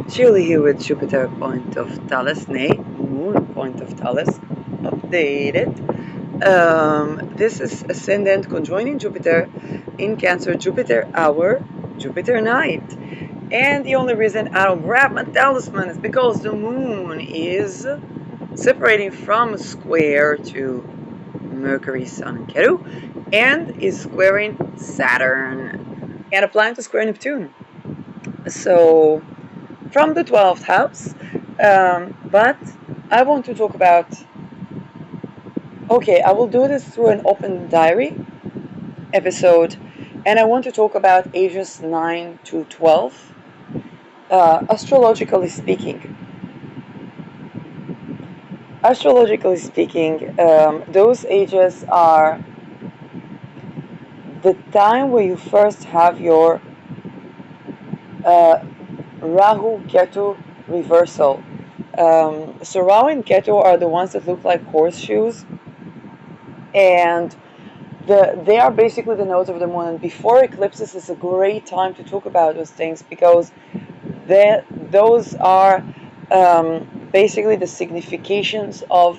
Julie here with Jupiter point of Thales, nay, Moon point of Thales, updated. This is Ascendant conjoining Jupiter in Cancer, Jupiter hour, Jupiter night. And the only reason I don't grab my talisman is because the Moon is separating from square to Mercury, Sun, and Ketu, and is squaring Saturn and applying to square Neptune. So from the 12th house, but I want to talk about, okay, I will do this through an open diary episode, and I want to talk about ages 9 to 12, astrologically speaking. Astrologically speaking, those ages are the time where you first have your Rahu Ketu reversal. So Rahu and Ketu are the ones that look like horseshoes, and they are basically the nodes of the moon. And before eclipses is a great time to talk about those things, because those are basically the significations of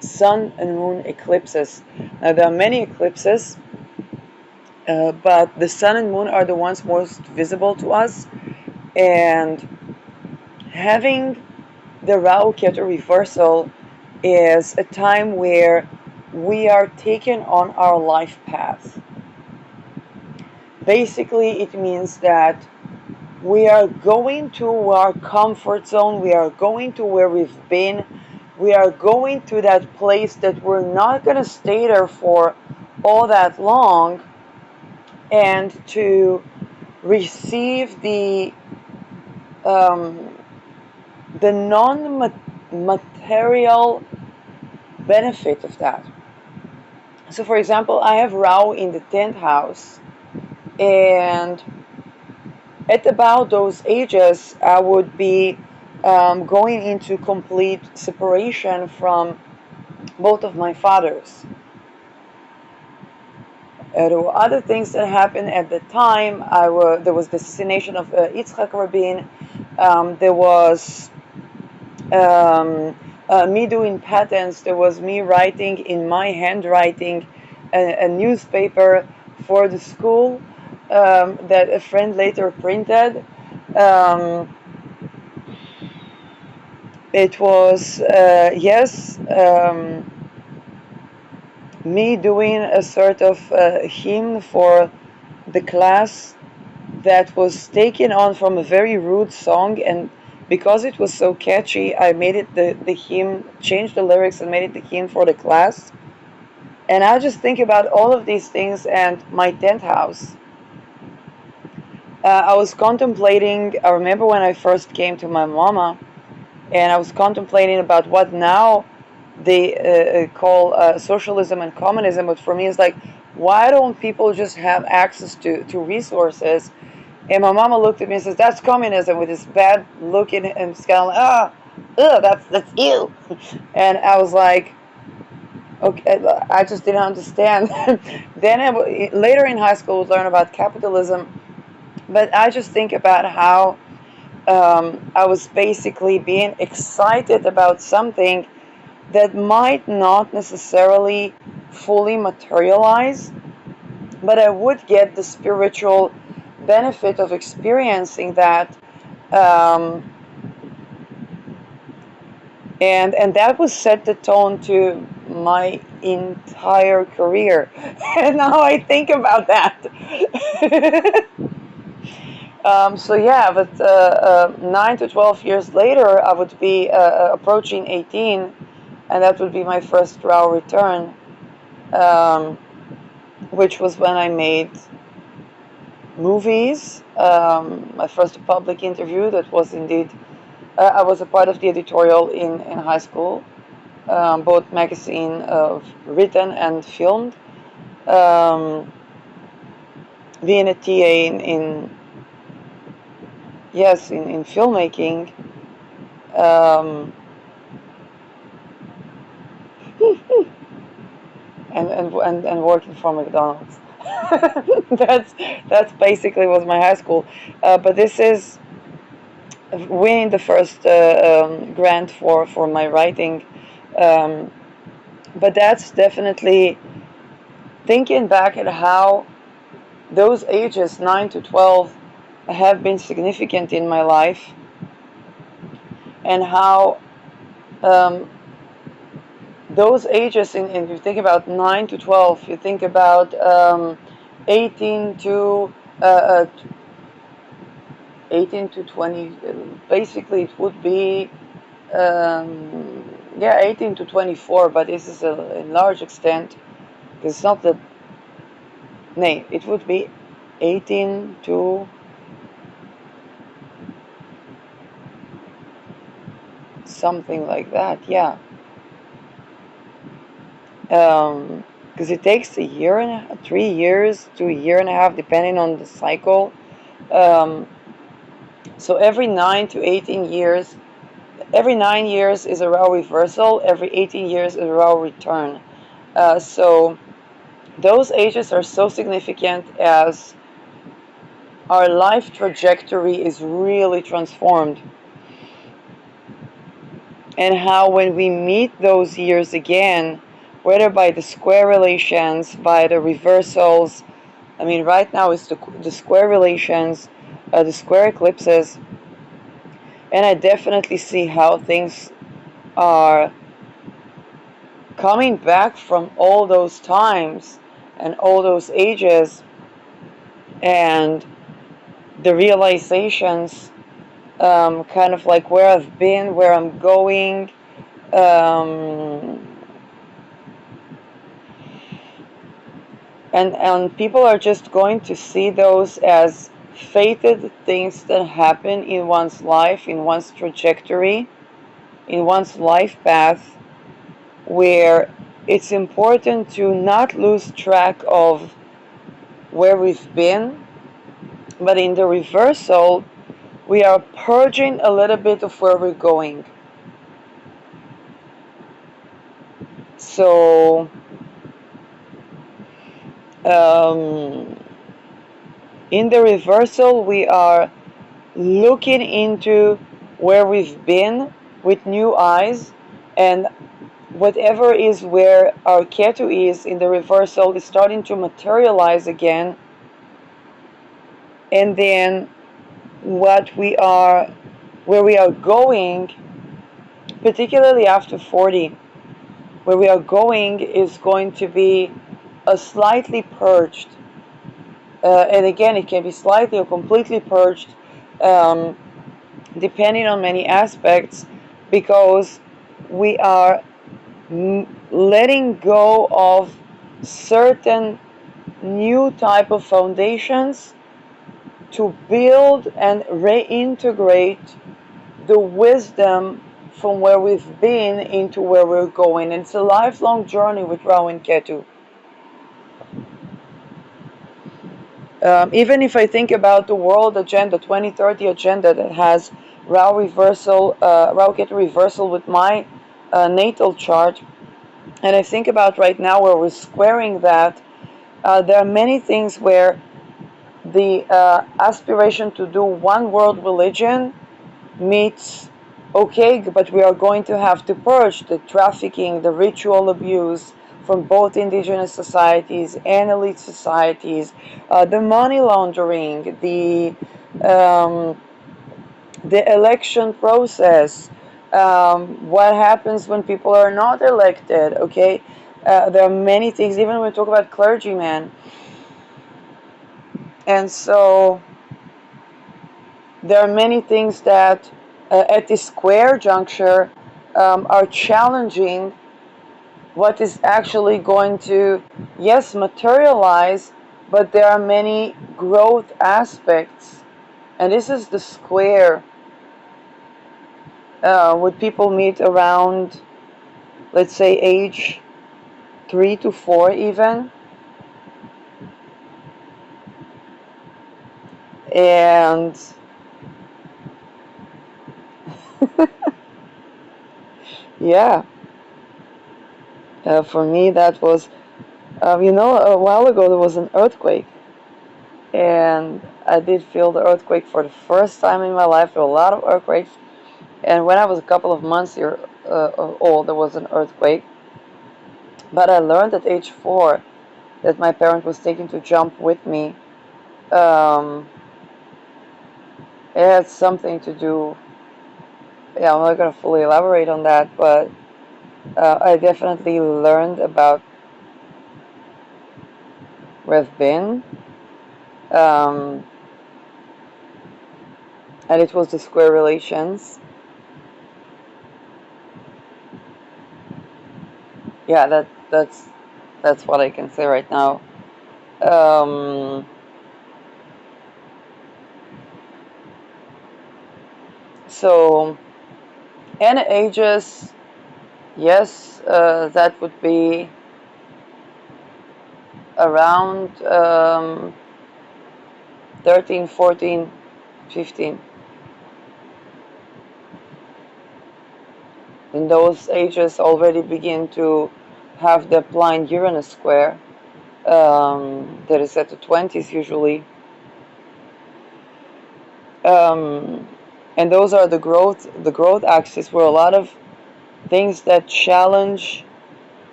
sun and moon eclipses. Now there are many eclipses, but the sun and moon are the ones most visible to us, and having the Rahu Ketu reversal is a time where we are taken on our life path. Basically, it means that we are going to our comfort zone, we are going to where we've been, we are going to that place that we're not going to stay there for all that long, and to receive the non-material benefit of that. So for example, I have Rahu in the 10th house, and at about those ages I would be going into complete separation from both of my fathers. There were other things that happened at the time. There was the assassination of Yitzhak Rabin. There was me doing patents. There was me writing in my handwriting a newspaper for the school that a friend later printed. It was, yes, me doing a sort of hymn for the class that was taken on from a very rude song, and because it was so catchy, I made it the hymn, changed the lyrics and made it the hymn for the class. And I just think about all of these things. And my 10th house, I was contemplating, I remember when I first came to my mama, and I was contemplating about what now they call socialism and communism, but for me it's like, why don't people just have access to resources? And my mama looked at me and says, that's communism, with this bad look in it, and it's kind of like, that's you. And I was like, okay, I just didn't understand. Then later in high school, I would learn about capitalism, but I just think about how I was basically being excited about something that might not necessarily fully materialize, but I would get the spiritual benefit of experiencing that, and that would set the tone to my entire career. And now I think about that. So yeah, but 9 to 12 years later, I would be approaching 18, and that would be my first Rahu return, which was when I made movies. My first public interview, that was indeed, I was a part of the editorial in high school, both magazine written and filmed. Being a TA in filmmaking, and working for McDonald's. that's basically was my high school. But this is winning the first grant for my writing. Um, but that's definitely thinking back at how those ages 9 to 12 have been significant in my life, and how um, those ages, in you think about 9 to 12, you think about 18 to uh, uh, 18 to 20, basically it would be yeah, 18 to 24, but this is a large extent. It's not that, nay, it would be 18 to something like that, yeah. Because it takes a year and 3 years to a year and a half, depending on the cycle. Um, so every 9 to 18 years, every 9 years is a row reversal, every 18 years is a row return. So those ages are so significant as our life trajectory is really transformed. And how when we meet those years again, whether by the square relations, by the reversals, I mean, right now it's the square relations, the square eclipses, and I definitely see how things are coming back from all those times and all those ages, and the realizations, kind of like where I've been, where I'm going. Um, and people are just going to see those as fated things that happen in one's life, in one's trajectory, in one's life path, where it's important to not lose track of where we've been, but in the reversal, we are purging a little bit of where we're going. So, um, in the reversal, we are looking into where we've been with new eyes, and whatever is where our Ketu is in the reversal is starting to materialize again. And then what we are, where we are going, particularly after 40, where we are going is going to be a slightly purged, and again, it can be slightly or completely purged, um, depending on many aspects, because we are letting go of certain new type of foundations to build and reintegrate the wisdom from where we've been into where we're going. And it's a lifelong journey with Rahu and Ketu. Even if I think about the world agenda, 2030 agenda that has Rahu reversal, Rahu Ketu reversal with my natal chart, and I think about right now where we're squaring that, there are many things where the aspiration to do one world religion meets, okay, but we are going to have to purge the trafficking, the ritual abuse from both indigenous societies and elite societies, the money laundering, the election process, what happens when people are not elected, okay? There are many things, even when we talk about clergymen. And so there are many things that at this square juncture are challenging what is actually going to, yes, materialize, but there are many growth aspects. And this is the square. Would people meet around, let's say, age 3 to 4 even? And yeah, for me that was, a while ago there was an earthquake. and I did feel the earthquake for the first time in my life. There were a lot of earthquakes, and when I was a couple of months here old, there was an earthquake. But I learned at age 4 that my parent was taking to jump with me. Um, it had something to do. Yeah, I'm not gonna fully elaborate on that, but I definitely learned about where I've been, um, and it was the square relations. Yeah, that's what I can say right now. Um, so, and ages, yes, that would be around 13, 14, 15. In those ages, already begin to have the blind Uranus square that is at the 20s usually. Um, and those are the growth axis, where a lot of things that challenge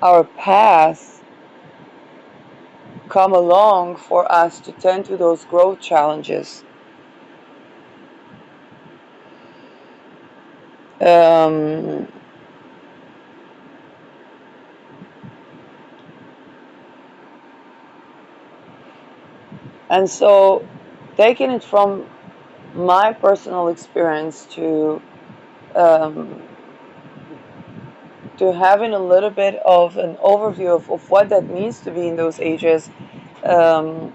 our path come along for us to tend to those growth challenges. Um, and so, taking it from my personal experience um, to having a little bit of an overview of what that means to be in those ages, um,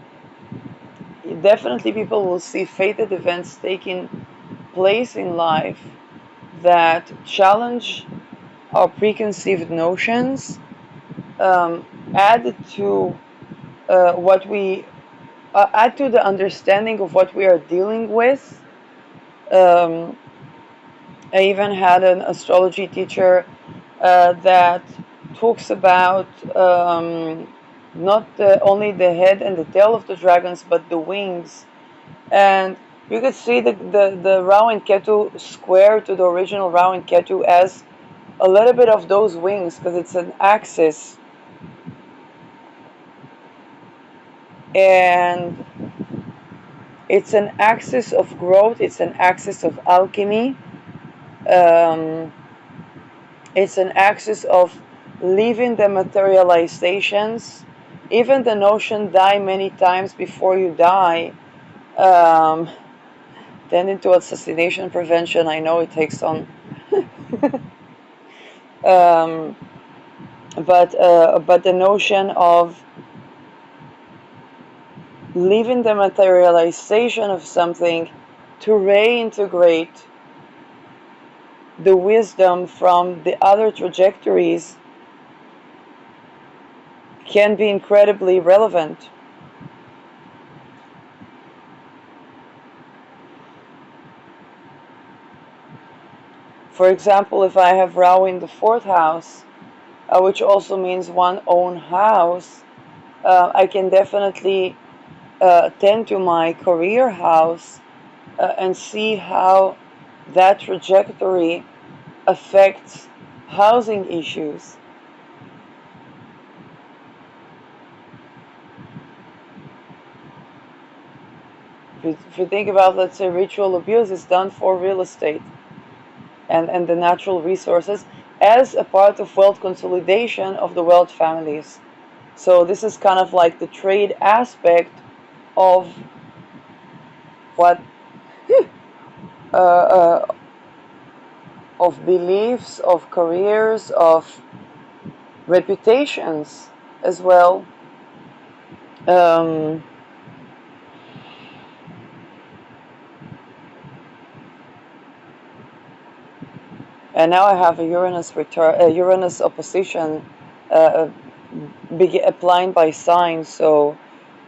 definitely people will see fated events taking place in life that challenge our preconceived notions, add to what we add to the understanding of what we are dealing with. Um, I even had an astrology teacher that talks about not only the head and the tail of the dragons, but the wings. And you could see the Rao and Ketu square to the original Rao and Ketu as a little bit of those wings, because it's an axis. And it's an axis of growth, it's an axis of alchemy, um, it's an axis of leaving the materializations. Even the notion die many times before you die, um, tending to assassination prevention. I know it takes on, um, but the notion of leaving the materialization of something to reintegrate the wisdom from the other trajectories can be incredibly relevant. For example, if I have Rao in the 4th house, which also means one own house, I can definitely tend to my career house and see how that trajectory affects housing issues. If you think about, let's say, ritual abuse is done for real estate and the natural resources as a part of wealth consolidation of the wealth families. So this is kind of like the trade aspect of what uh, uh, of beliefs, of careers, of reputations as well. Um, and now I have a Uranus opposition uh, applying by sign. So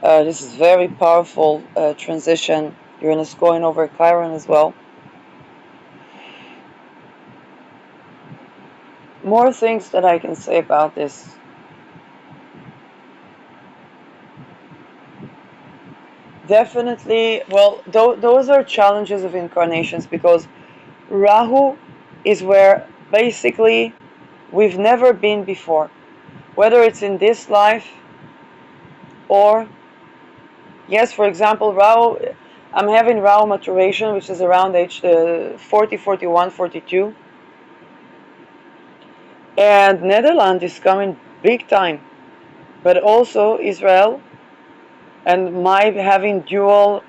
this is very powerful transition. Uranus going over Chiron as well. More things that I can say about this. Definitely. Well, those are challenges of incarnations because Rahu is where basically we've never been before. Whether it's in this life or, yes, for example, Rahu, I'm having Rahu maturation, which is around age 40, 41, 42. And Netherlands is coming big time. But also Israel and my having dual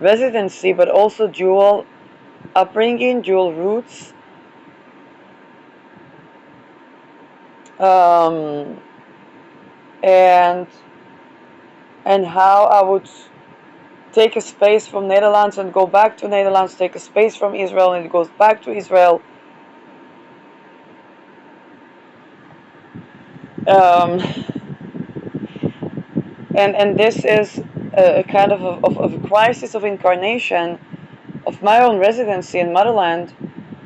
residency, but also dual upbringing, dual roots. Um, and how I would take a space from Netherlands and go back to Netherlands, take a space from Israel and it goes back to Israel. Um, and this is a kind of a crisis of incarnation of my own residency in motherland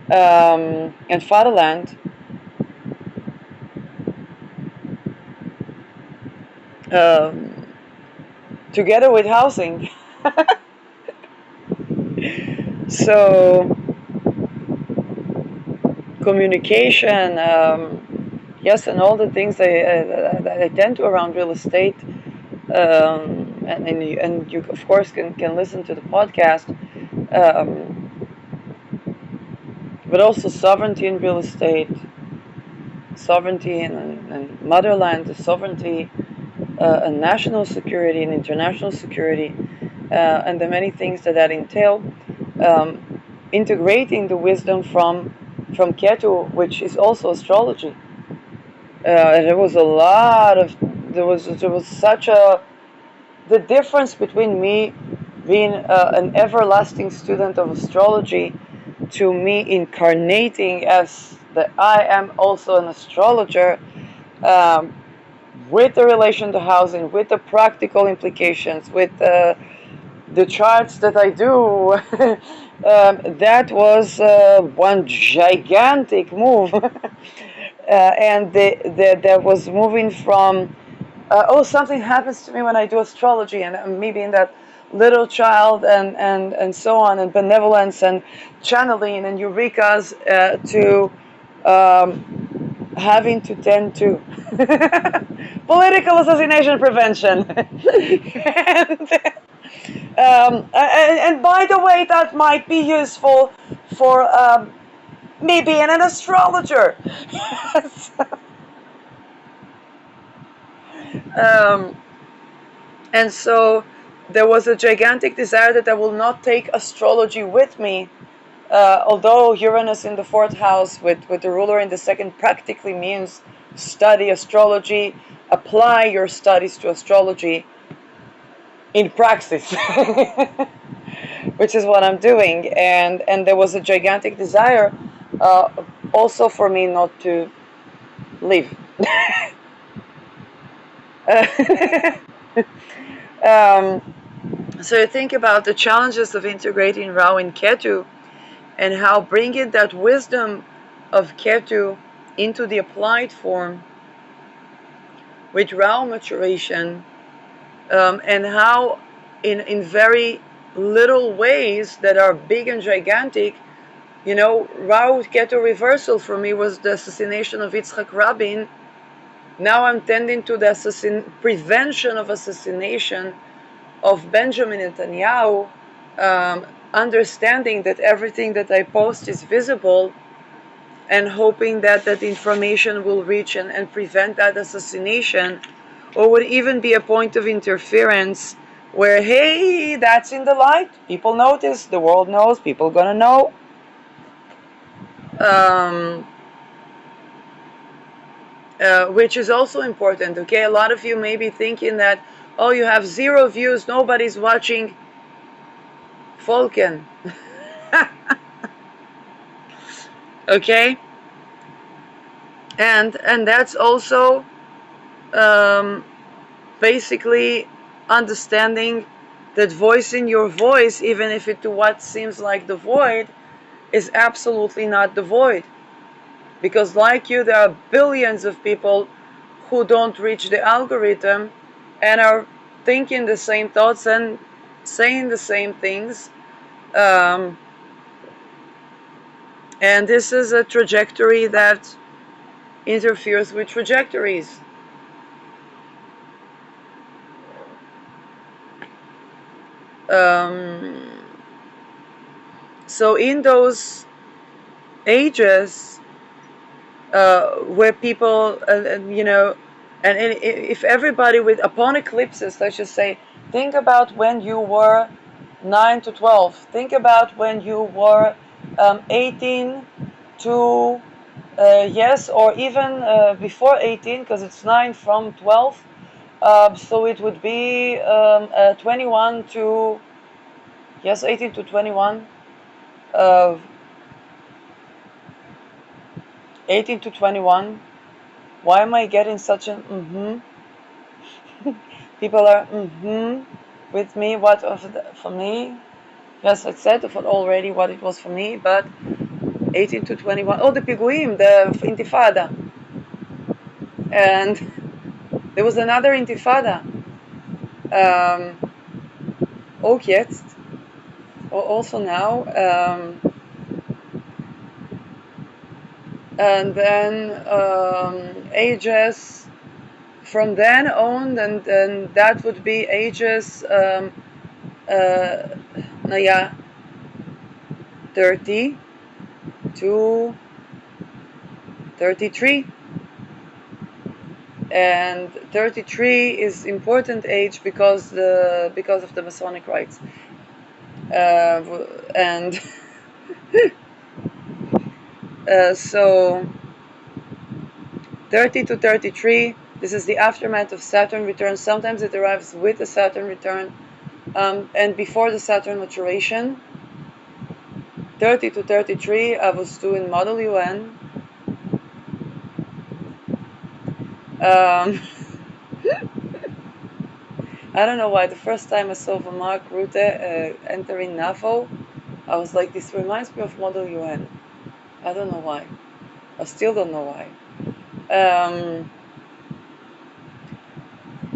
and fatherland, um, together with housing. So communication, yes, and all the things that I tend to around real estate, and you of course can listen to the podcast, um, but also sovereignty in real estate, sovereignty and motherland, the sovereignty, and national security and international security, and the many things that entail. Um, Integrating the wisdom from Ketu, which is also astrology. There was a lot of there was such a the difference between me being an everlasting student of astrology to me incarnating as that I am also an astrologer, um, with the relation to housing, with the practical implications, with the charts that I do. That was one gigantic move. And that was moving from, oh, something happens to me when I do astrology, and me being that little child, and so on, and benevolence and channeling and eurekas, to having to tend to political assassination prevention. And by the way, that might be useful for me being an astrologer. um, and so there was a gigantic desire that I will not take astrology with me. Although Uranus in the fourth house with the ruler in the second practically means study astrology, apply your studies to astrology in praxis, which is what I'm doing. And there was a gigantic desire, also for me not to leave. um, so you think about the challenges of integrating Rahu and Ketu, and how bringing that wisdom of Ketu into the applied form with Rahu maturation, and how in very little ways that are big and gigantic, Rahu Ketu reversal for me was the assassination of Yitzhak Rabin. Now I'm tending to the prevention of assassination of Benjamin Netanyahu, understanding that everything that I post is visible, and hoping that that information will reach and prevent that assassination, or would even be a point of interference where, hey, that's in the light, people notice, the world knows, people gonna know. Um, which is also important, okay? A lot of you may be thinking that, oh, you have 0 views, nobody's watching. Falcon. Okay? And that's also basically understanding that voicing your voice, even if it to what seems like the void, is absolutely not the void. Because like you, there are billions of people who don't reach the algorithm and are thinking the same thoughts and saying the same things. Um, and this is a trajectory that interferes with trajectories. Um, so in those ages where people, and if everybody with upon eclipses, let's just say, think about when you were 9 to 12. Think about when you were 18 to yes, or even before 18, because it's 9 from 12. So it would be 21 to, yes, 18 to 21. Uh, 18 to 21. Why am I getting such an People are with me. What for me? Yes, I said already what it was for me, but 18 to 21. Oh, the Piguim, the Intifada. And there was another Intifada. Ook jetzt. Also now. And then ages from then on, and that would be ages, nou ja, 30 to 33. And 33 is important age because of the Masonic rites. And so 30 to 33, this is the aftermath of Saturn return. Sometimes it arrives with the Saturn return, and before the Saturn maturation. 30 to 33, I was doing Model UN. I don't know why. The first time I saw Mark Rutte entering NAFO, I was like, this reminds me of Model UN. I don't know why. I still don't know why.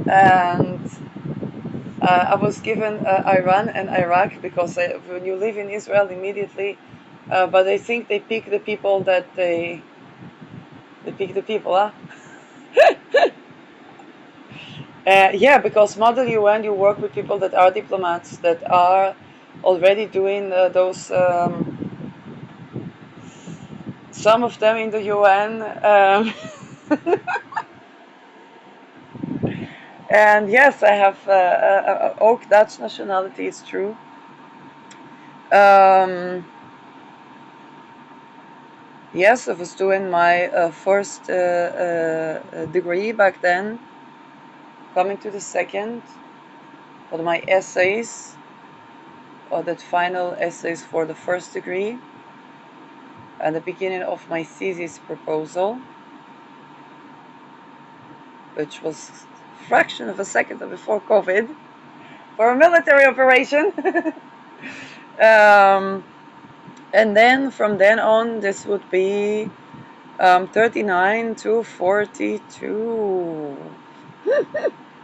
And I was given Iran and Iraq because when you live in Israel immediately, but I think they pick the people that they pick the people, huh? Yeah, because Model UN, you work with people that are diplomats, that are already doing those, some of them in the UN. And yes, I have ook Dutch nationality, it's true. Yes, I was doing my first degree back then, coming to the second, for my essays, or that final essays for the first degree, and the beginning of my thesis proposal, which was a fraction of a second before COVID, for a military operation. And then from then on, this would be 39 to 42,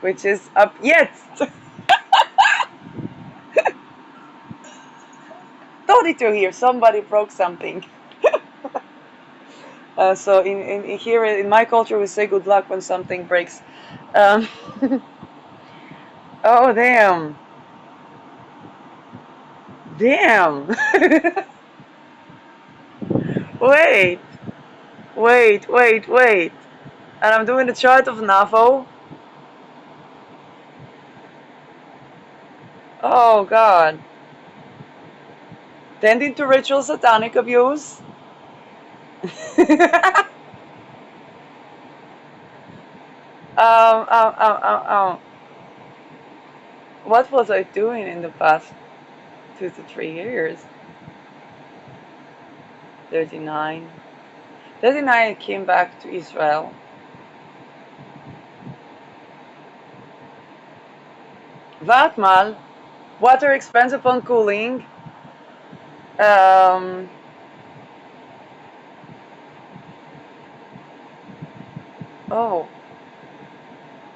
which is up yet. To here, somebody broke something. So in here in my culture, we say good luck when something breaks. Oh damn! Damn! Wait, wait! And I'm doing the chart of NAFO. Oh God! Tending to ritual satanic abuse. um, um, um, um, um. What was I doing in the past 2 to 3 years? 39. 39, I came back to Israel. Vatmal, water expands upon cooling. Um, oh,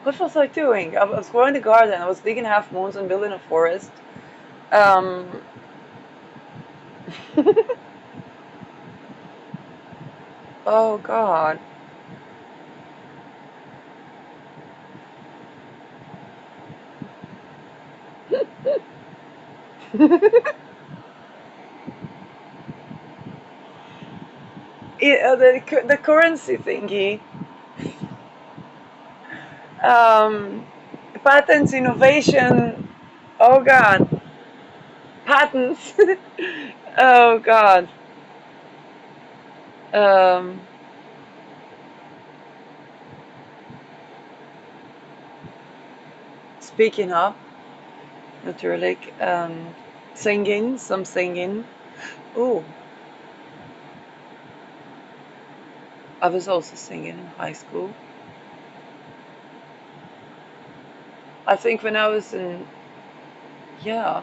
what was I doing? I was growing the garden. I was digging half moons and building a forest. Um, oh God. The currency thingy. Um, patents, innovation. Oh God. Patents. Oh God. Um, speaking of, naturally, singing, some singing. Oh, I was also singing in high school. I think when I was in, yeah,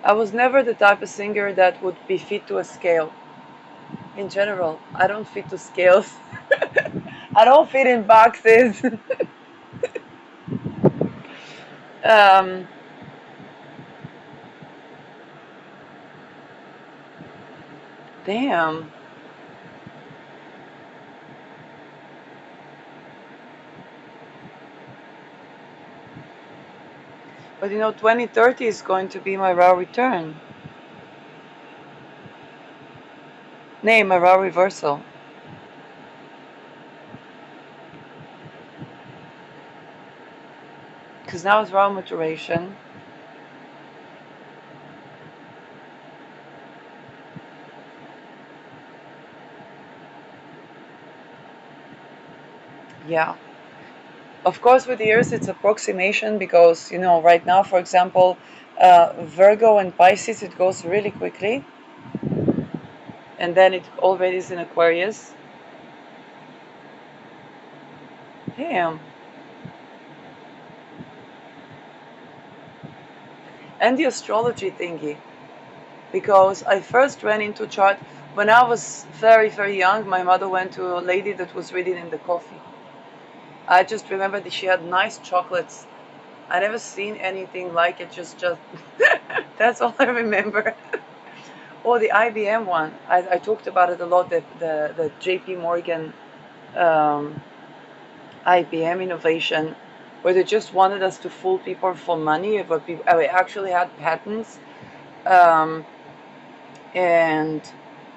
I was never the type of singer that would be fit to a scale. In general, I don't fit to scales. I don't fit in boxes. um, damn. But 2030 is going to be my raw return. Nay, my raw reversal. Because now it's raw maturation. Yeah. Of course, with years it's approximation because, right now, for example, Virgo and Pisces, it goes really quickly. And then it already is in Aquarius. Damn. And the astrology thingy. Because I first ran into chart when I was very, very young. My mother went to a lady that was reading in the coffee. I just remember that she had nice chocolates. I never seen anything like it. Just that's all I remember. Or the IBM one. I talked about it a lot. The JP Morgan IBM innovation, where they just wanted us to fool people for money, but we actually had patents. Um, and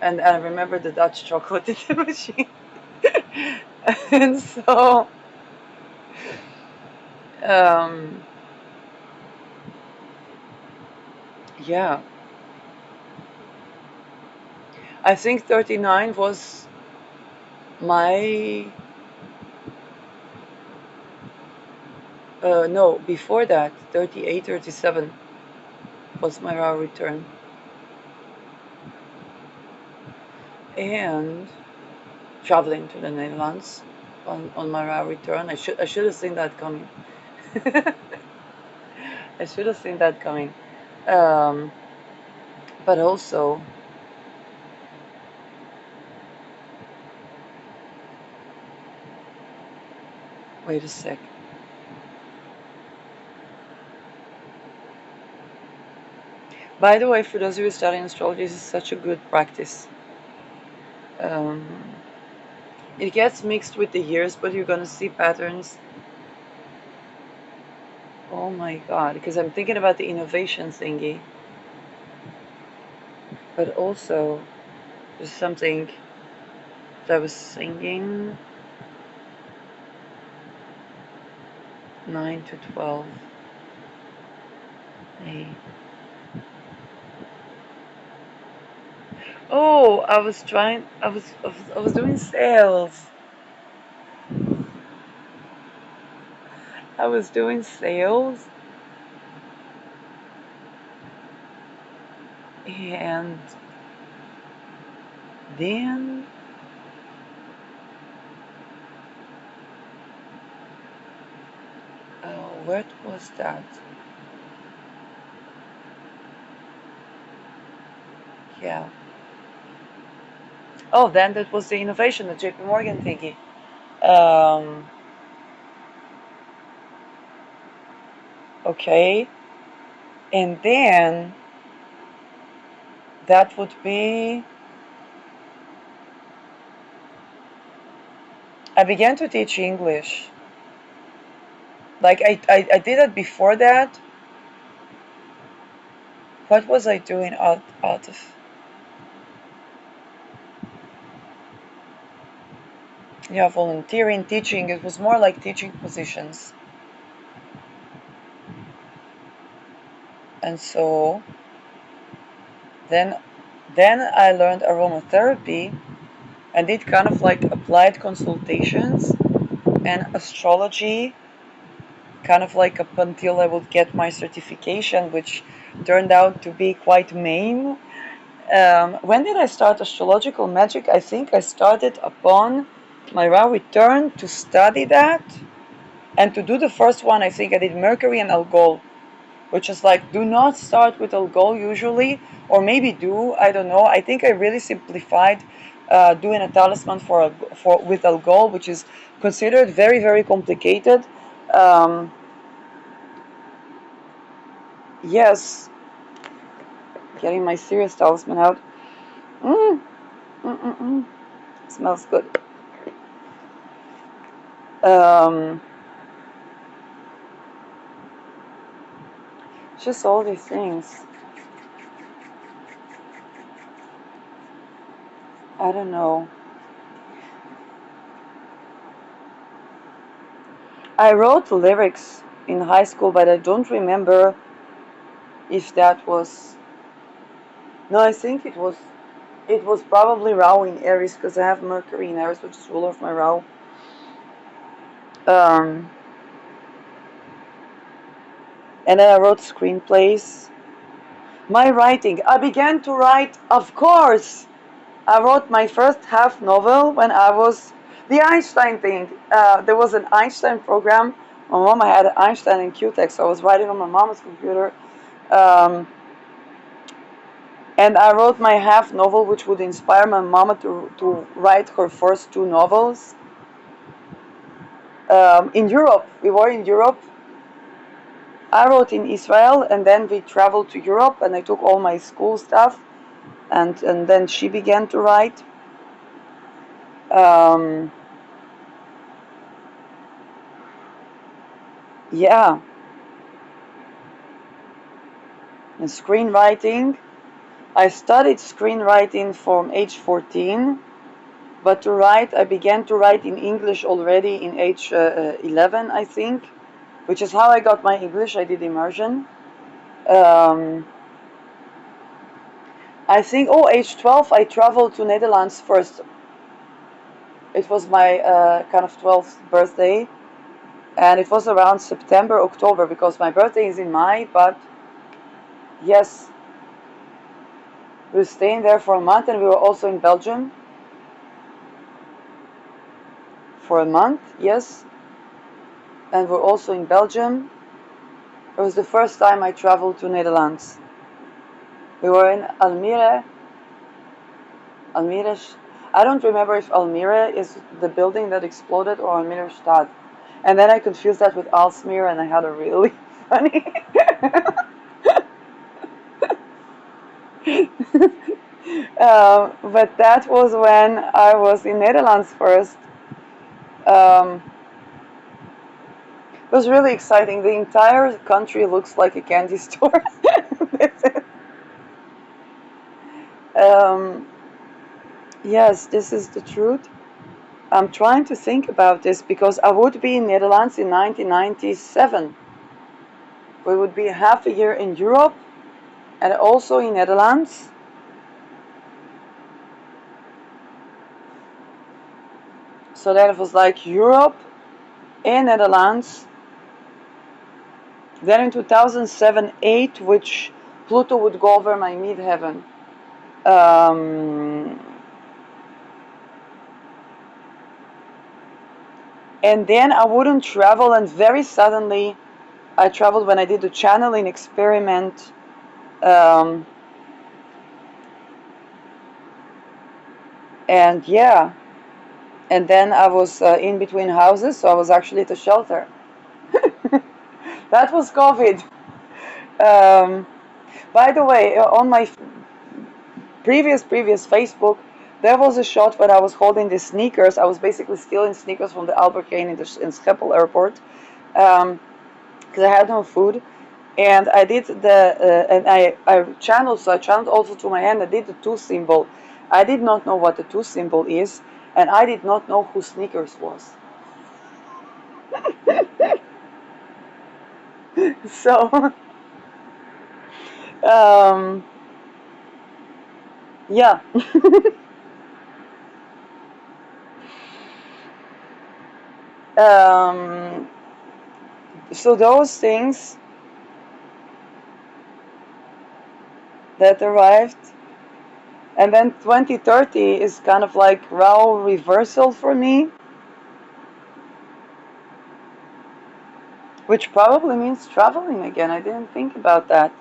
and I remember the Dutch chocolate in the machine. And so um, yeah, I think 39 was my no, before that 38, 37 was my raw return. And traveling to the Netherlands on my raw return. I should have seen that coming. I should have seen that coming. Um, but also, wait a sec. By the way, for those of you studying astrology, this is such a good practice. Um, it gets mixed with the years, but you're gonna see patterns. Oh my god, because I'm thinking about the innovation thingy. But also, there's something that I was thinking 9 to 12. Hey. Oh, I was doing sales. I was doing sales and then what was that? Yeah. Oh, then that was the innovation, the JP Morgan thingy. Um, Okay, and then that would be, I began to teach English. Like I did it before that. What was I doing out of? Yeah, volunteering, teaching. It was more like teaching positions. And so then then I learned aromatherapy and did kind of like applied consultations and astrology, kind of like up until I would get my certification, which turned out to be quite main. When did I start astrological magic? I think I started upon my Ra return to study that. And to do the first one, I think I did Mercury and Algol, which is like, do not start with Algol usually, or maybe do, I don't know. I think I really simplified doing a talisman for with Algol, which is considered very, very complicated. Um, yes, getting my serious talisman out. Mm, mm, mm, mm. Smells good. Um, just all these things. I don't know. I wrote lyrics in high school, but I don't remember if that was. No, I think it was. It was probably Rao in Aries because I have Mercury in Aries, which is ruler of my Rao. Um, and then I wrote screenplays. My writing. I began to write, of course. I wrote my first half novel when I was the Einstein thing. There was an Einstein program. My mama had Einstein in QTech, so I was writing on my mama's computer. Um, and I wrote my half novel, which would inspire my mama to write her first two novels. In Europe, we were in Europe. I wrote in Israel, and then we traveled to Europe, and I took all my school stuff, and then she began to write. Um, yeah, and screenwriting. I studied screenwriting from age 14, but to write, I began to write in English already in age 11, I think, which is how I got my English. I did immersion. Um, I think, oh, age 12, I traveled to Netherlands first. It was my kind of 12th birthday, and it was around September, October, because my birthday is in May, but yes, we were staying there for a month, and we were also in Belgium for a month, yes, and we're also in Belgium. It was the first time I traveled to Netherlands. We were in Almere. Almere. I don't remember if Almere is the building that exploded or Almere Stad. And then I confused that with Alsmeer, and I had a really funny. But that was when I was in Netherlands first. Um, it was really exciting. The entire country looks like a candy store. um, yes, this is the truth. I'm trying to think about this because I would be in Netherlands in 1997. We would be half a year in Europe and also in Netherlands. So that it was like Europe and Netherlands. Then in 2007-8, which Pluto would go over my midheaven. Um, and then I wouldn't travel, and very suddenly I traveled when I did the channeling experiment. And yeah, and then I was in between houses, so I was actually at a shelter. That was COVID. Um, by the way, on my previous Facebook, there was a shot when I was holding the sneakers. I was basically stealing sneakers from the Albert Heijn in Schiphol airport, because I had no food. And I did and I channeled, so I channeled also to my hand. I did the two symbol. I did not know what the two symbol is, and I did not know who Sneakers was. So, um, yeah. um, so those things that arrived, and then 2030 is kind of like raw reversal for me, which probably means traveling again. I didn't think about that.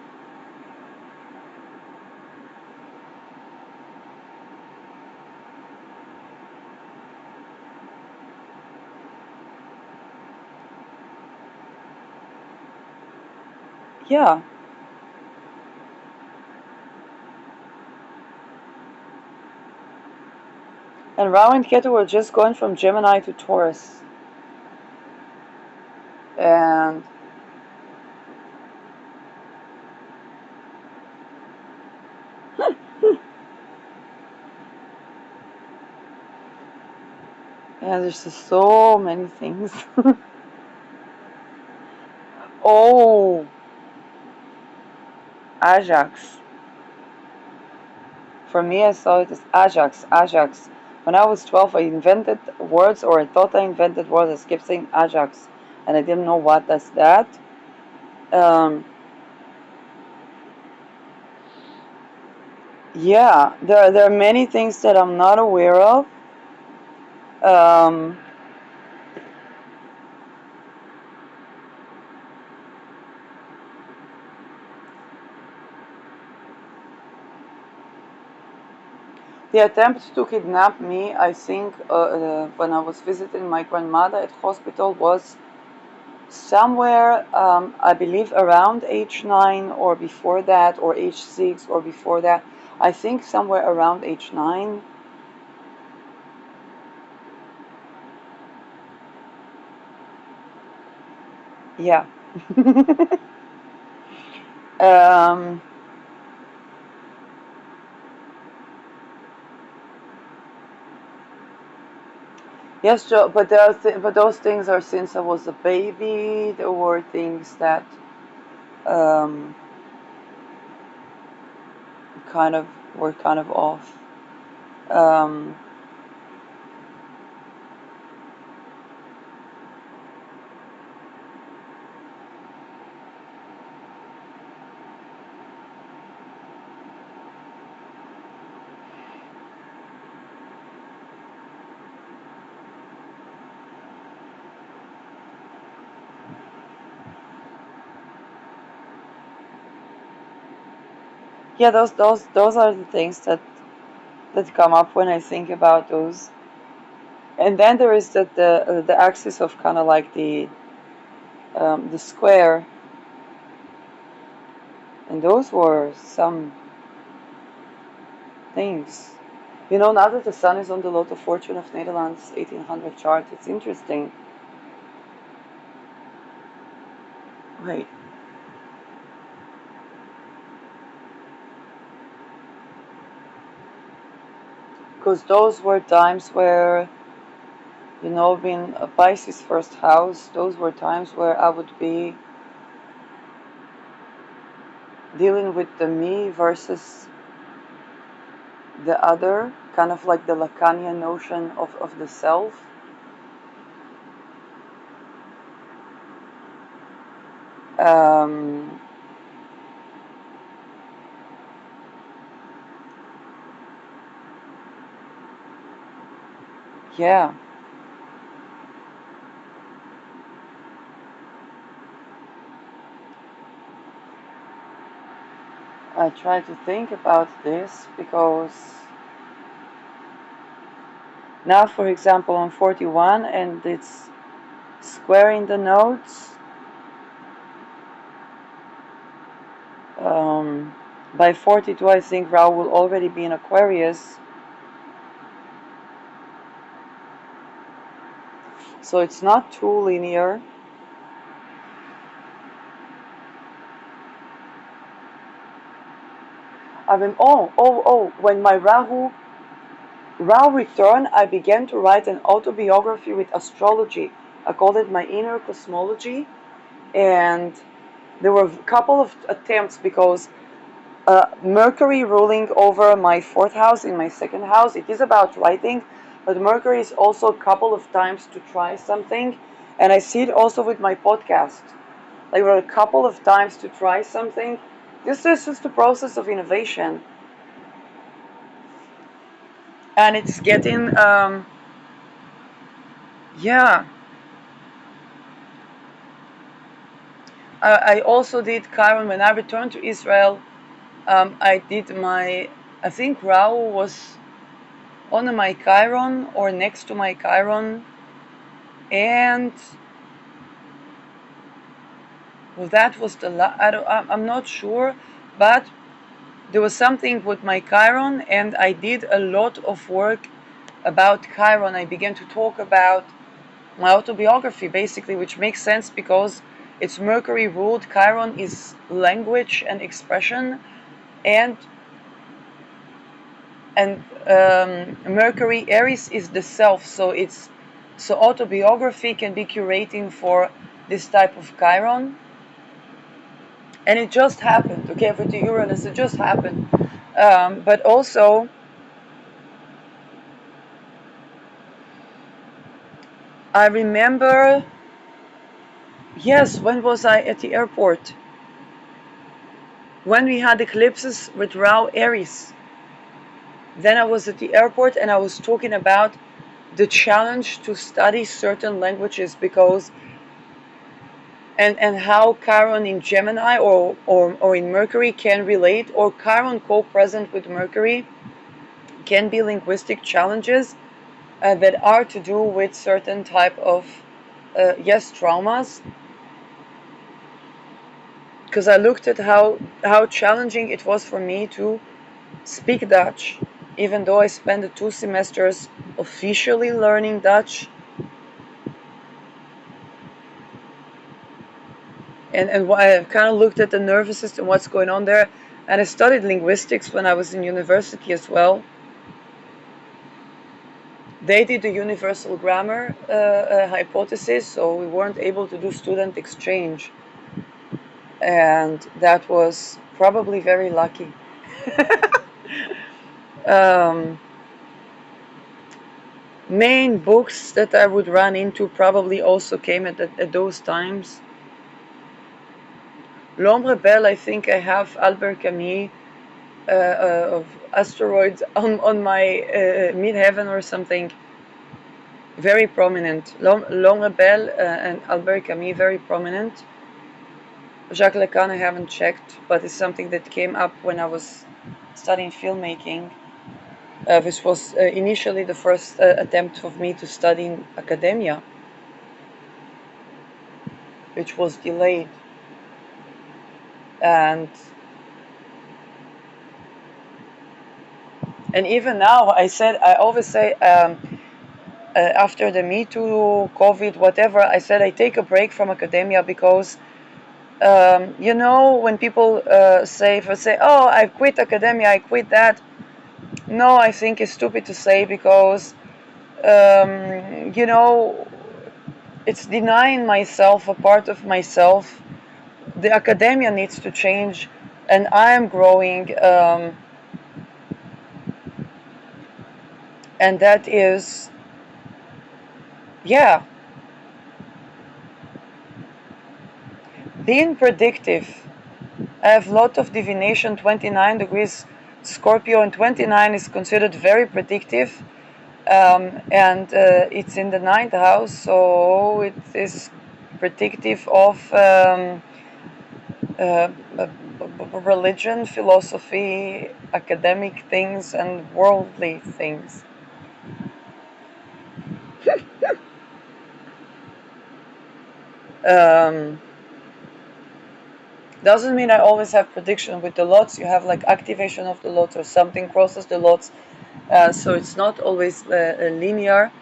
Yeah. And Rao and Ketu were just going from Gemini to Taurus. And yeah, there's just so many things. Oh, Ajax. For me, I saw it as Ajax, Ajax. When I was 12, I invented words, or I thought I invented words. I kept saying Ajax, and I didn't know what that's that. Um, yeah, there are many things that I'm not aware of. Um, the attempt to kidnap me, I think, when I was visiting my grandmother at hospital, was somewhere, I believe, around age 9 or before that, or age 6 or before that. I think somewhere around age 9. Yeah. um, yes, Joe, but but those things are since I was a baby. There were things that um, kind of were kind of off. Um, yeah, those are the things that come up when I think about those. And then there is the axis of kind of like the square, and those were some things. You know, now that the sun is on the Lot of Fortune of Netherlands 1800 chart, it's interesting. Wait, because those were times where, you know, being a Pisces first house, those were times where I would be dealing with the me versus the other, kind of like the Lacanian notion of the self. Um, yeah, I try to think about this because now, for example, I'm 41 and it's square in the notes. Um, by 42, I think Rahu will already be in Aquarius. So it's not too linear. When my Rahu returned, I began to write an autobiography with astrology. I called it my inner cosmology, and there were a couple of attempts because Mercury ruling over my fourth house in my second house. It is about writing, but Mercury is also a couple of times to try something, and I see it also with my podcast. Like, were a couple of times to try something. This is just a process of innovation, and it's getting yeah. I also did Chiron when I returned to Israel. I did my, I think Rahu was on my Chiron or next to my Chiron, and well, that was I'm not sure, but there was something with my Chiron, and I did a lot of work about Chiron. I began to talk about my autobiography, basically, which makes sense because it's Mercury ruled. Chiron is language and expression, and Mercury Aries is the self. So autobiography can be curating for this type of Chiron, and it just happened. Okay, for the Uranus, it just happened. But also, I remember. Yes, when was I at the airport? When we had eclipses with Rahu Aries. Then I was at the airport and I was talking about the challenge to study certain languages because and how Chiron in Gemini or in Mercury can relate, or Chiron co-present with Mercury can be linguistic challenges that are to do with certain type of yes, traumas. Because I looked at how challenging it was for me to speak Dutch, even though I spent the 2 semesters officially learning Dutch. And I kind of looked at the nervous system, what's going on there. And I studied linguistics when I was in university as well. They did the universal grammar hypothesis, so we weren't able to do student exchange. And that was probably very lucky. Main books that I would run into probably also came at those times. L'Ombre Belle, I think I have Albert Camus of asteroids on my midheaven or something. Very prominent. L'Ombre Belle and Albert Camus, very prominent. Jacques Lacan, I haven't checked, but it's something that came up when I was studying filmmaking. This was initially the first attempt of me to study in academia, which was delayed. And even now, I always say, after the Me Too, COVID, whatever, I said I take a break from academia because, when people say, oh, I quit academia, I quit that. No, I think it's stupid to say because, it's denying myself a part of myself. The academia needs to change, and I am growing, and that is, yeah, being predictive. I have a lot of divination, 29 degrees Scorpio, and 29 is considered very predictive. And it's in the ninth house, so it is predictive of uh, religion, philosophy, academic things, and worldly things. Um, Doesn't mean I always have prediction with the lots. You have like activation of the lots, or something crosses the lots, so it's not always linear.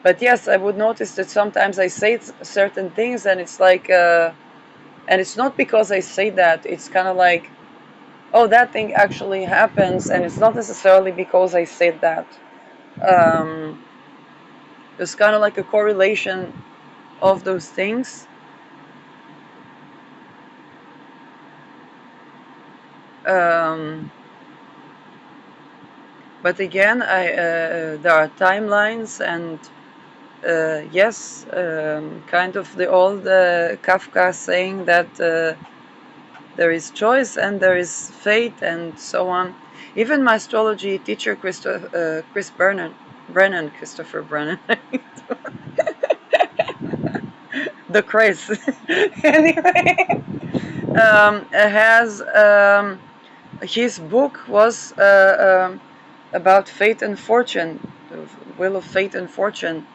But yes, I would notice that sometimes I say certain things, and it's like, and it's not because I say that. It's kind of like, oh, that thing actually happens, and it's not necessarily because I said that. There's kind of like a correlation of those things. But again, there are timelines, and yes, kind of the old Kafka saying that there is choice and there is fate and so on. Even my astrology teacher, Christopher Brennan, the Chris, anyway, has his book was about fate and fortune, the wheel of fate and fortune.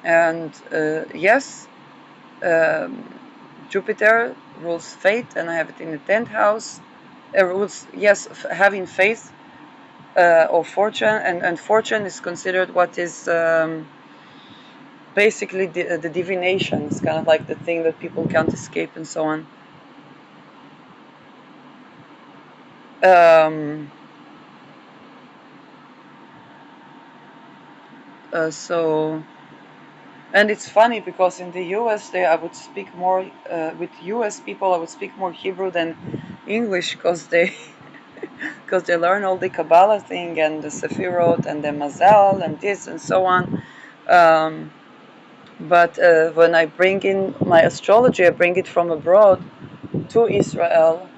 And yes, Jupiter rules fate, and I have it in the 10th house. Rules, yes, having faith or fortune, and fortune is considered what is basically the divination. It's kind of like the thing that people can't escape and so on. So, and it's funny because in the US, I would speak more with US people. I would speak more Hebrew than English because they learn all the Kabbalah thing and the Sefirot and the Mazal and this and so on. But when I bring in my astrology, I bring it from abroad to Israel.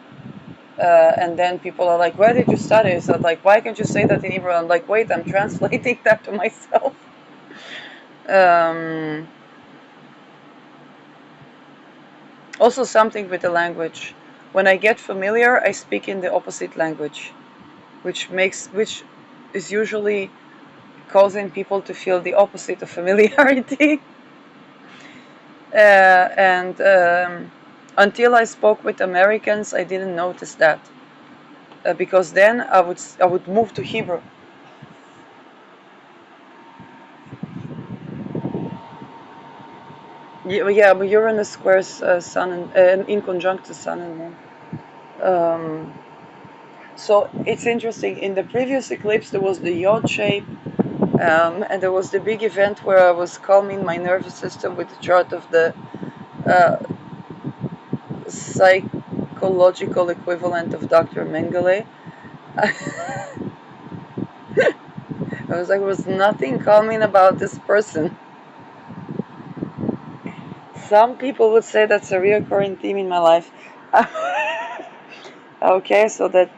And then people are like, where did you study? So I'm like, why can't you say that in Hebrew? I'm like, wait, I'm translating that to myself. Also something with the language. When I get familiar, I speak in the opposite language, which is usually causing people to feel the opposite of familiarity. And until I spoke with Americans, I didn't notice that, because then I would move to Hebrew. Yeah, but Uranus squares Sun and in conjunct to Sun and Moon. So it's interesting. In the previous eclipse, there was the Yod shape, and there was the big event where I was calming my nervous system with the chart of the psychological equivalent of Dr. Mengele. I was like, there was nothing calming about this person. Some people would say that's a reoccurring theme in my life. Okay, so that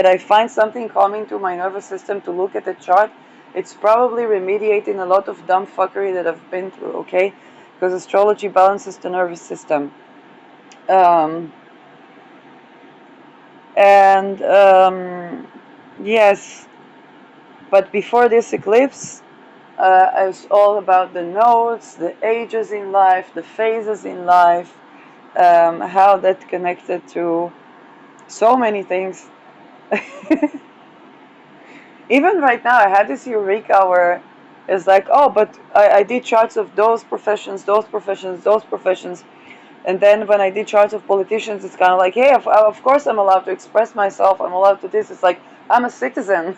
I find something calming to my nervous system to look at the chart. It's probably remediating a lot of dumb fuckery that I've been through. Okay, because astrology balances the nervous system. And yes, but before this eclipse, it was all about the nodes, the ages in life, the phases in life, how that connected to so many things. Even right now, I had this eureka where it's like, oh, but I did charts of those professions, those professions, those professions. And then when I did charts of politicians, it's kind of like, hey, of course I'm allowed to express myself. I'm allowed to this. It's like, I'm a citizen.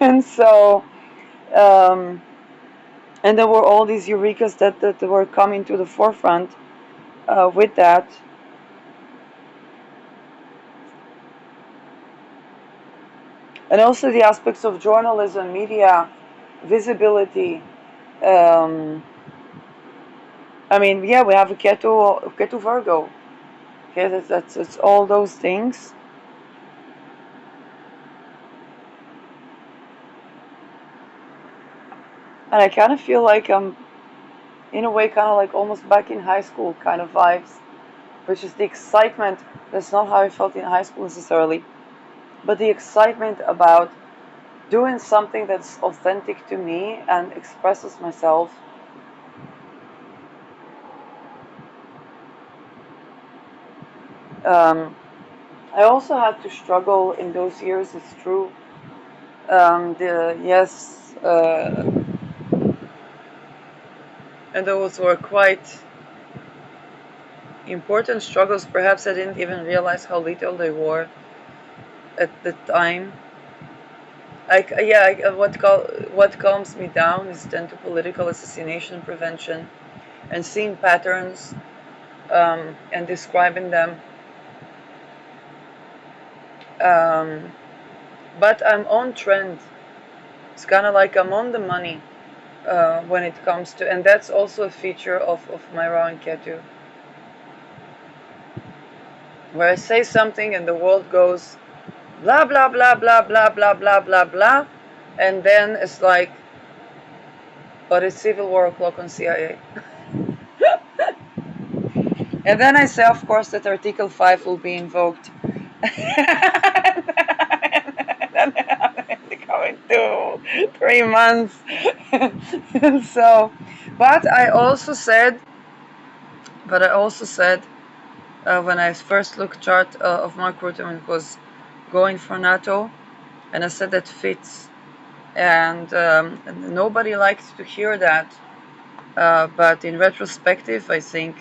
And so, and there were all these eurekas that were coming to the forefront with that. And also the aspects of journalism, media, visibility. I mean, yeah, we have a Ketu Virgo. Okay, that's all those things. And I kind of feel like I'm, in a way, kind of like almost back in high school kind of vibes, which is the excitement. That's not how I felt in high school necessarily, but the excitement about doing something that's authentic to me and expresses myself. Um, I also had to struggle in those years, it's true. Yes, and those were quite important struggles. Perhaps I didn't even realize how little they were at the time. What calms me down is then to political assassination prevention and seeing patterns and describing them. Um, but I'm on trend. It's kind of like I'm on the money when it comes to, and that's also a feature of my raw and Ketu, where I say something and the world goes blah blah blah blah blah blah blah blah blah, and then it's like, but it's civil war o'clock on CIA. And then I say, of course, that Article 5 will be invoked. Coming 2 3 months. So, but I also said, when I first looked chart of Mark Rutte when it was going for NATO, and I said that fits, and nobody likes to hear that. But in retrospective, I think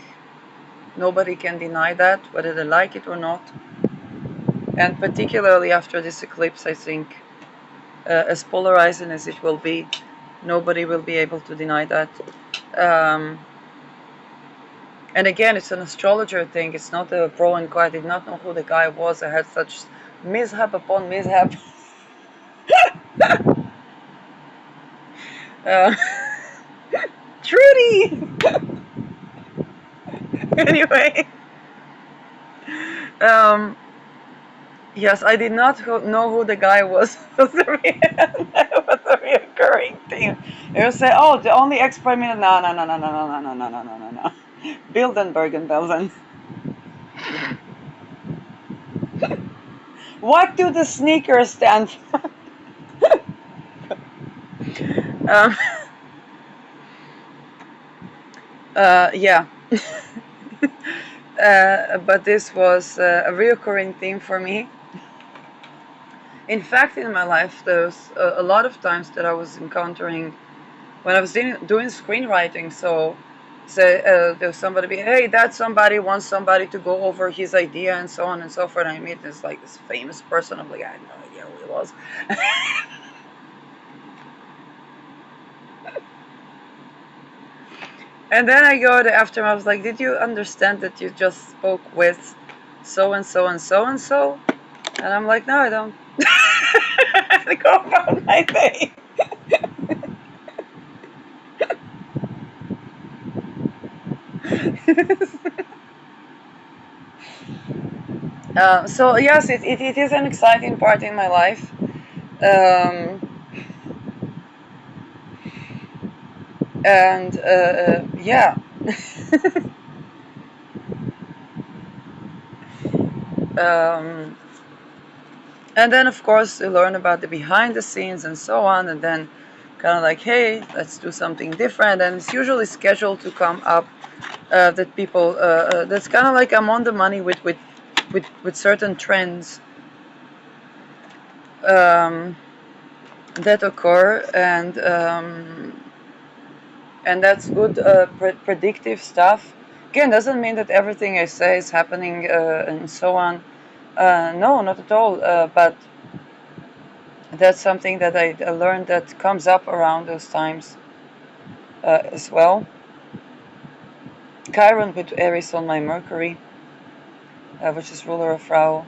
nobody can deny that, whether they like it or not. And particularly after this eclipse, I think, as polarizing as it will be, nobody will be able to deny that. And again, it's an astrologer thing. It's not a pro and con. I did not know who the guy was. I had such mishap upon mishap. uh, Trudy! Anyway. Yes, I did not know who the guy was. Was a reoccurring theme. You say, oh, the only ex-prime minister. No, no, no, no, no, no, no, no, no, no, no, no. Bilderberg and Belsen. What do the sneakers stand for? Yeah. But this was a reoccurring theme for me. In fact, in my life, there's a lot of times that I was encountering when I was doing screenwriting. So, say there's somebody, hey, that somebody wants somebody to go over his idea and so on and so forth. And I meet this famous person. I'm like, I had no idea who he was. And then I go to after him. I was like, did you understand that you just spoke with so and so and so and so? And I'm like, no, I don't. I go about my day. So yes, it is an exciting part in my life. And yeah. And then of course you learn about the behind the scenes and so on, and then kind of like, hey, let's do something different. And it's usually scheduled to come up that people that's kind of like I'm on the money with certain trends that occur, and that's good predictive stuff. Again, doesn't mean that everything I say is happening and so on. No, not at all. But that's something that I learned that comes up around those times as well. Chiron with Aries on my Mercury, which is ruler of Rao.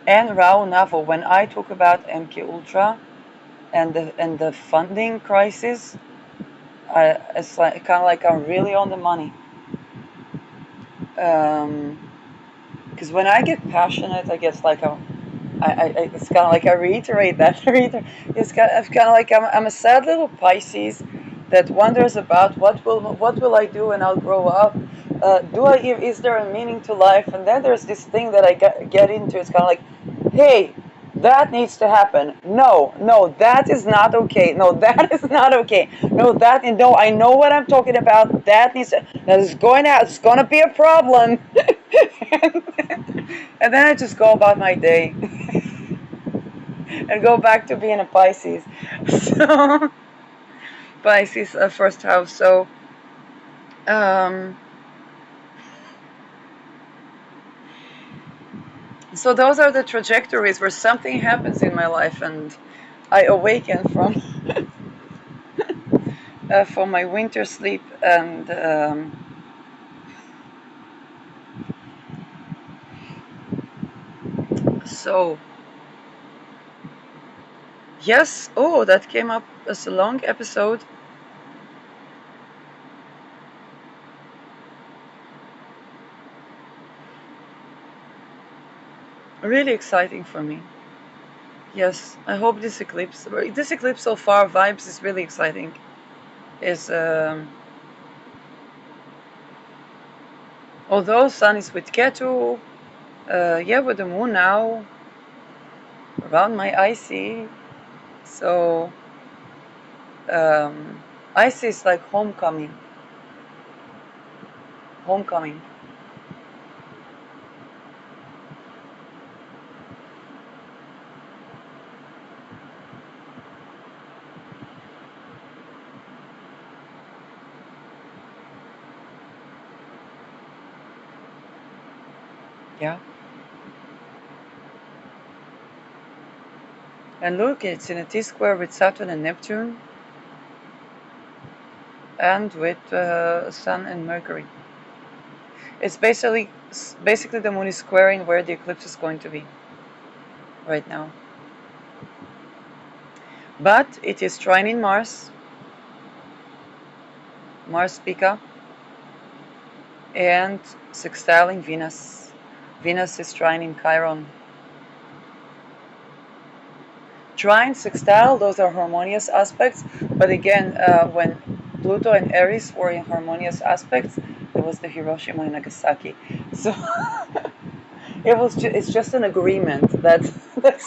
And Rao Navo. When I talk about MK Ultra and the funding crisis, it's like kind of like I'm really on the money. Because when I get passionate, I get like it's kind of like I reiterate that. It's kind of like I'm a sad little Pisces that wonders about what will I do when I'll grow up. is there a meaning to life? And then there's this thing that I get into. It's kind of like, hey, that needs to happen. No, no, that is not okay. No, that is not okay. No, no, I know what I'm talking about. That needs to, that is going out. It's going to be a problem. And then I just go about my day and go back to being a Pisces. So, Pisces, first house. Um, so those are the trajectories where something happens in my life and I awaken from my winter sleep, and so yes. Oh, that came up as a long episode. Really exciting for me. Yes, I hope this eclipse so far vibes is really exciting. Is although sun is with Ketu, yeah, with the moon now around my IC, so IC is like homecoming. Homecoming. Yeah. And look, it's in a T-square with Saturn and Neptune, and with Sun and Mercury. It's basically the moon is squaring where the eclipse is going to be right now. But it is trining Mars, Mars Pica, and sextiling Venus. Venus is trining Chiron. Trine, sextile, those are harmonious aspects. But again, when Pluto and Aries were in harmonious aspects, there was the Hiroshima and Nagasaki. So it's just an agreement. That's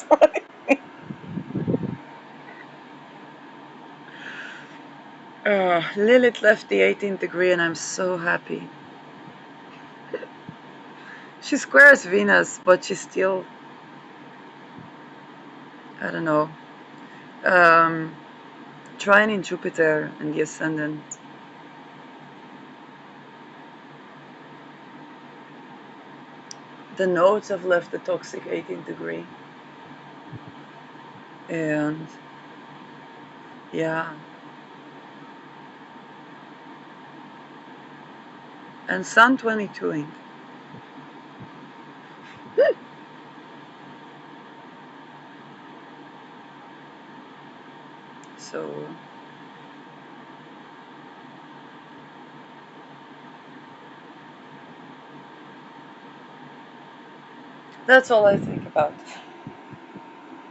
what I mean. Lilith left the 18th degree, and I'm so happy. She squares Venus, but she's still, I don't know, trying in Jupiter and the ascendant. The nodes have left the toxic 18th degree. And yeah. And Sun 22ing. So that's all I think about.